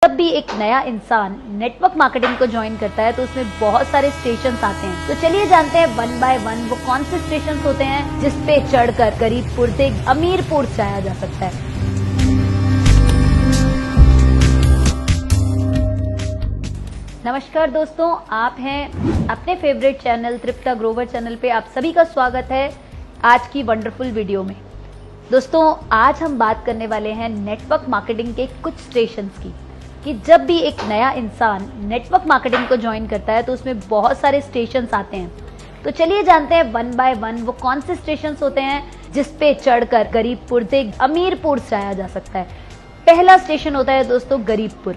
जब भी एक नया इंसान नेटवर्क मार्केटिंग को ज्वाइन करता है तो उसमें बहुत सारे स्टेशन आते हैं। तो चलिए जानते हैं वन बाय वन वो कौन से स्टेशन होते हैं जिस पे चढ़कर गरीबपुर से अमीरपुर जाया जा सकता है। नमस्कार दोस्तों, आप हैं अपने फेवरेट चैनल तृप्ता ग्रोवर चैनल पे। आप सभी का स्वागत है आज की वंडरफुल वीडियो में। दोस्तों, आज हम बात करने वाले हैं नेटवर्क मार्केटिंग के कुछ स्टेशंस की, कि जब भी एक नया इंसान नेटवर्क मार्केटिंग को ज्वाइन करता है तो उसमें बहुत सारे स्टेशंस आते हैं। तो चलिए जानते हैं वन बाय वन वो कौन से स्टेशंस होते हैं जिस पे चढ़कर गरीबपुर से अमीरपुर जाया जा सकता है। पहला स्टेशन होता है दोस्तों गरीबपुर।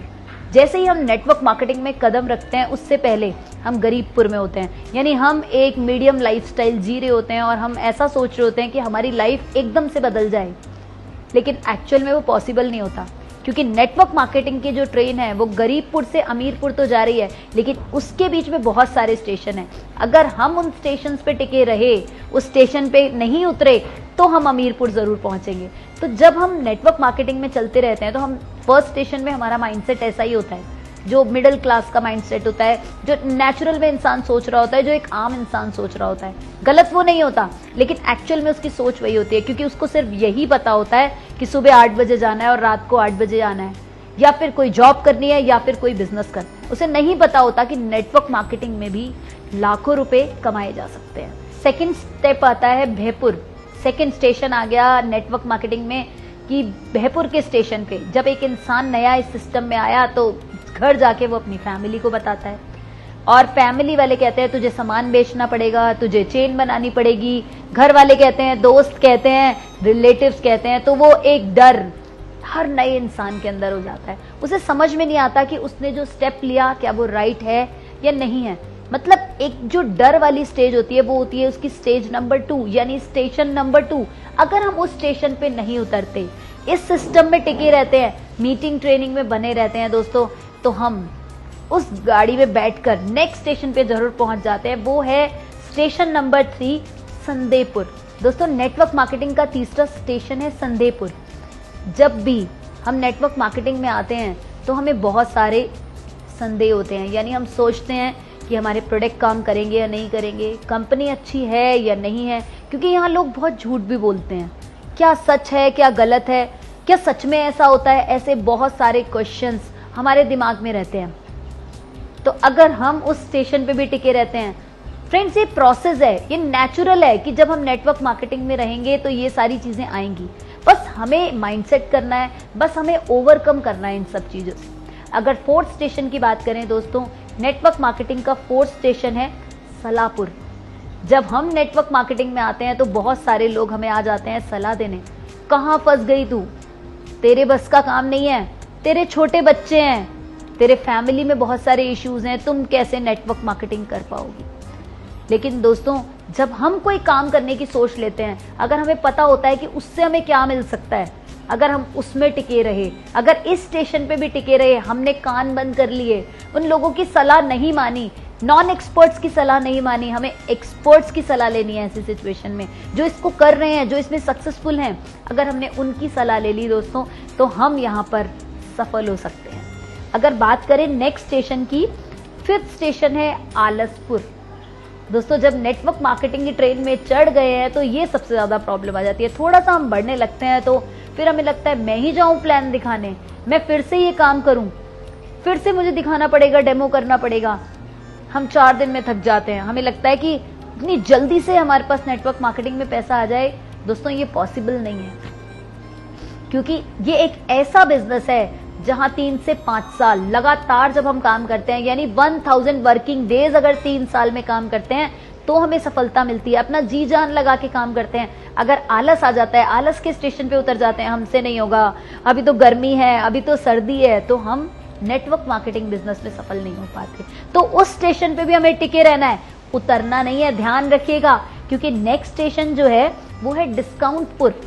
जैसे ही हम नेटवर्क मार्केटिंग में कदम रखते हैं उससे पहले हम गरीबपुर में होते हैं, यानी हम एक मीडियम लाइफस्टाइल जी रहे होते हैं और हम ऐसा सोच रहे होते हैं कि हमारी लाइफ एकदम से बदल जाए, लेकिन एक्चुअल में वो पॉसिबल नहीं होता, क्योंकि नेटवर्क मार्केटिंग की जो ट्रेन है वो गरीबपुर से अमीरपुर तो जा रही है, लेकिन उसके बीच में बहुत सारे स्टेशन हैं। अगर हम उन स्टेशन पे टिके रहे, उस स्टेशन पे नहीं उतरे, तो हम अमीरपुर जरूर पहुंचेंगे। तो जब हम नेटवर्क मार्केटिंग में चलते रहते हैं तो हम फर्स्ट स्टेशन में हमारा माइंडसेट ऐसा ही होता है, जो मिडिल क्लास का माइंडसेट होता है, जो नेचुरल में इंसान सोच रहा होता है, जो एक आम इंसान सोच रहा होता है। गलत वो नहीं होता, लेकिन एक्चुअल में उसकी सोच वही होती है, क्योंकि उसको सिर्फ यही पता होता है कि सुबह 8 बजे जाना है और रात को 8 बजे आना है, या फिर कोई जॉब करनी है या फिर कोई बिजनेस करना है। उसे नहीं पता होता कि नेटवर्क मार्केटिंग में भी लाखों रुपए कमाए जा सकते हैं। सेकेंड स्टेप आता है भयपुर। सेकेंड स्टेशन आ गया नेटवर्क मार्केटिंग में कि भयपुर के स्टेशन पे जब एक इंसान नया इस सिस्टम में आया तो घर जाके वो अपनी फैमिली को बताता है, और फैमिली वाले कहते हैं तुझे सामान बेचना पड़ेगा, तुझे चेन बनानी पड़ेगी। घर वाले कहते हैं, दोस्त कहते हैं, रिलेटिव्स कहते हैं। तो वो एक डर हर नए इंसान के अंदर हो जाता है। उसे समझ में नहीं आता कि उसने जो स्टेप लिया क्या वो राइट है या नहीं है। मतलब एक जो डर वाली स्टेज होती है वो होती है उसकी स्टेज नंबर 2, यानी स्टेशन नंबर 2। अगर हम उस स्टेशन पे नहीं उतरते, इस सिस्टम में टिके रहते हैं, मीटिंग ट्रेनिंग में बने रहते हैं दोस्तों, तो हम उस गाड़ी में बैठकर नेक्स्ट स्टेशन पे जरूर पहुंच जाते हैं। वो है स्टेशन नंबर 3 संदेपुर। दोस्तों, नेटवर्क मार्केटिंग का तीसरा स्टेशन है संदेपुर। जब भी हम नेटवर्क मार्केटिंग में आते हैं तो हमें बहुत सारे संदेह होते हैं, यानी हम सोचते हैं कि हमारे प्रोडक्ट काम करेंगे या नहीं करेंगे, कंपनी अच्छी है या नहीं है, क्योंकि यहाँ लोग बहुत झूठ भी बोलते हैं। क्या सच है, क्या गलत है, क्या सच में ऐसा होता है, ऐसे बहुत सारे क्वेश्चंस हमारे दिमाग में रहते हैं। तो अगर हम उस स्टेशन पे भी टिके रहते हैं, फ्रेंड्स, ये प्रोसेस है, ये नेचुरल है कि जब हम नेटवर्क मार्केटिंग में रहेंगे तो ये सारी चीजें आएंगी। बस हमें माइंडसेट करना है, बस हमें ओवरकम करना है इन सब चीजों से। अगर फोर्थ स्टेशन की बात करें दोस्तों, नेटवर्क मार्केटिंग का फोर्थ स्टेशन है सलाहपुर। जब हम नेटवर्क मार्केटिंग में आते हैं तो बहुत सारे लोग हमें आ जाते हैं सलाह देने, कहाँ फंस गई तू, तेरे बस का काम नहीं है, तेरे छोटे बच्चे हैं, तेरे फैमिली में बहुत सारे इश्यूज हैं, तुम कैसे नेटवर्क मार्केटिंग कर पाओगी। लेकिन दोस्तों, जब हम कोई काम करने की सोच लेते हैं, अगर हमें पता होता है कि उससे हमें क्या मिल सकता है, अगर हम उसमें टिके रहे, अगर इस स्टेशन पे भी टिके रहे, हमने कान बंद कर लिए, उन लोगों की सलाह नहीं मानी, नॉन एक्सपर्ट्स की सलाह नहीं मानी, हमें एक्सपर्ट्स की सलाह लेनी है ऐसी सिचुएशन में, जो इसको कर रहे हैं, जो इसमें सक्सेसफुल हैं। अगर हमने उनकी सलाह ले ली दोस्तों, तो हम यहाँ पर सफल हो सकते हैं। अगर बात करें नेक्स्ट स्टेशन की, फिफ्थ स्टेशन है आलसपुर। दोस्तों, जब नेटवर्क मार्केटिंग की ट्रेन में चढ़ गए हैं तो ये सबसे ज्यादा प्रॉब्लम आ जाती है। थोड़ा सा हम बढ़ने लगते हैं तो फिर हमें लगता है मैं ही जाऊं प्लान दिखाने, मैं फिर से ये काम करूं, फिर से मुझे दिखाना पड़ेगा, डेमो करना पड़ेगा। हम 4 दिन में थक जाते हैं। हमें लगता है कि इतनी जल्दी से हमारे पास नेटवर्क मार्केटिंग में पैसा आ जाए। दोस्तों, ये पॉसिबल नहीं है, क्योंकि ये एक ऐसा बिजनेस है जहां 3 से 5 साल लगातार जब हम काम करते हैं, यानी 1000 वर्किंग डेज अगर 3 साल में काम करते हैं तो हमें सफलता मिलती है। अपना जी जान लगा के काम करते हैं। अगर आलस आ जाता है, आलस के स्टेशन पे उतर जाते हैं, हमसे नहीं होगा, अभी तो गर्मी है, अभी तो सर्दी है, तो हम नेटवर्क मार्केटिंग बिजनेस में सफल नहीं हो पाते। तो उस स्टेशन पे भी हमें टिके रहना है, उतरना नहीं है। ध्यान रखिएगा, क्योंकि नेक्स्ट स्टेशन जो है वो है डिस्काउंटपुर।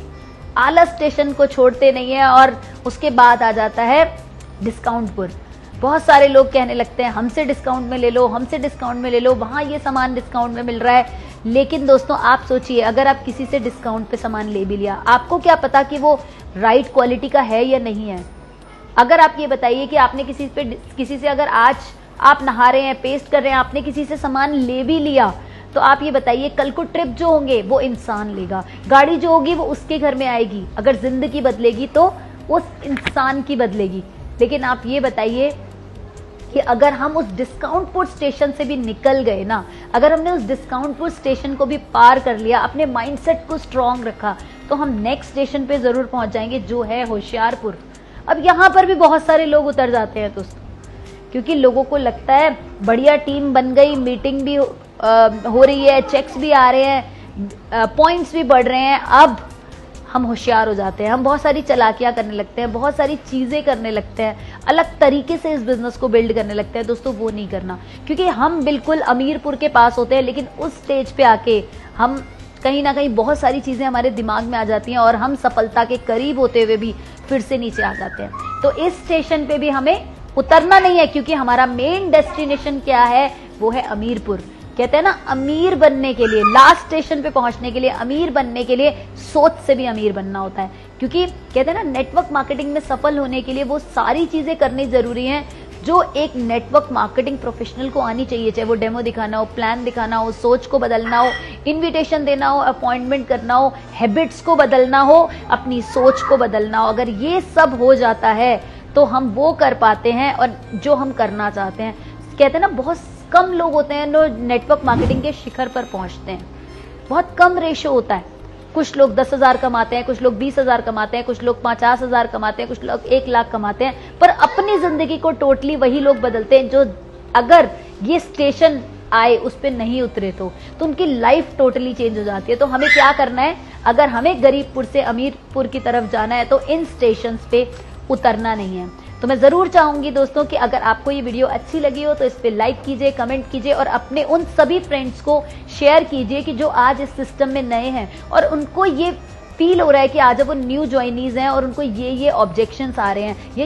आलस स्टेशन को छोड़ते नहीं है और उसके बाद आ जाता है डिस्काउंटपुर। बहुत सारे लोग कहने लगते हैं हमसे डिस्काउंट में ले लो, हमसे डिस्काउंट में ले लो, वहां ये सामान डिस्काउंट में मिल रहा है। लेकिन दोस्तों, आप सोचिए, अगर आप किसी से डिस्काउंट पे सामान ले भी लिया, आपको क्या पता कि वो राइट क्वालिटी का है या नहीं है। अगर आप ये बताइए कि आपने किसी से अगर आज आप नहा रहे हैं, पेस्ट कर रहे हैं, आपने किसी से सामान ले भी लिया, तो आप ये बताइए कल को ट्रिप जो होंगे वो इंसान लेगा, गाड़ी जो होगी वो उसके घर में आएगी। अगर जिंदगी बदलेगी तो उस इंसान की बदलेगी। लेकिन आप ये बताइए कि अगर हम उस डिस्काउंटपुर स्टेशन से भी निकल गए ना, अगर हमने उस डिस्काउंटपुर स्टेशन को भी पार कर लिया, अपने माइंडसेट को स्ट्रांग रखा, तो हम नेक्स्ट स्टेशन पे जरूर पहुंच जाएंगे, जो है होशियारपुर। अब यहाँ पर भी बहुत सारे लोग उतर जाते हैं दोस्तों, क्योंकि लोगों को लगता है बढ़िया टीम बन गई, मीटिंग भी हो रही है, चेक्स भी आ रहे हैं, पॉइंट्स भी बढ़ रहे हैं, अब हम होशियार हो जाते हैं, हम बहुत सारी चालाकियां करने लगते हैं, बहुत सारी चीजें करने लगते हैं, अलग तरीके से इस बिजनेस को बिल्ड करने लगते हैं। दोस्तों वो नहीं करना, क्योंकि हम बिल्कुल अमीरपुर के पास होते हैं, लेकिन उस स्टेज पे आके हम कहीं ना कहीं बहुत सारी चीजें हमारे दिमाग में आ जाती हैं और हम सफलता के करीब होते हुए भी फिर से नीचे आ जाते हैं। तो इस स्टेशन पे भी हमें उतरना नहीं है, क्योंकि हमारा मेन डेस्टिनेशन क्या है, वो है अमीरपुर। कहते हैं ना, अमीर बनने के लिए, लास्ट स्टेशन पे पहुंचने के लिए, अमीर बनने के लिए सोच से भी अमीर बनना होता है। क्योंकि कहते हैं ना, नेटवर्क मार्केटिंग में सफल होने के लिए वो सारी चीजें करनी जरूरी हैं जो एक नेटवर्क मार्केटिंग प्रोफेशनल को आनी चाहिए। चाहे वो डेमो दिखाना हो, प्लान दिखाना हो, सोच को बदलना हो, इन्विटेशन देना हो, अपॉइंटमेंट करना हो, हैबिट्स को बदलना हो, अपनी सोच को बदलना हो। अगर ये सब हो जाता है तो हम वो कर पाते हैं और जो हम करना चाहते हैं। कहते हैं ना, बहुत कम लोग होते हैं जो नेटवर्क मार्केटिंग के शिखर पर पहुंचते हैं, बहुत कम रेशो होता है। कुछ लोग 10,000 कमाते हैं, कुछ लोग 20,000 कमाते हैं, कुछ लोग 50,000 कमाते हैं, कुछ लोग 1 लाख कमाते हैं, पर अपनी जिंदगी को टोटली वही लोग बदलते हैं जो अगर ये स्टेशन आए उस पर नहीं उतरे तो उनकी लाइफ टोटली चेंज हो जाती है। तो हमें क्या करना है, अगर हमें गरीबपुर से अमीरपुर की तरफ जाना है तो इन स्टेशन पे उतरना नहीं है। तो मैं जरूर चाहूंगी दोस्तों कि अगर आपको ये वीडियो अच्छी लगी हो तो इस पे लाइक कीजिए, कमेंट कीजिए और अपने उन सभी फ्रेंड्स को शेयर कीजिए कि जो आज इस सिस्टम में नए हैं और उनको ये फील हो रहा है कि आज वो न्यू ज्वाइनीज हैं और उनको ये ऑब्जेक्शंस आ रहे हैं, ये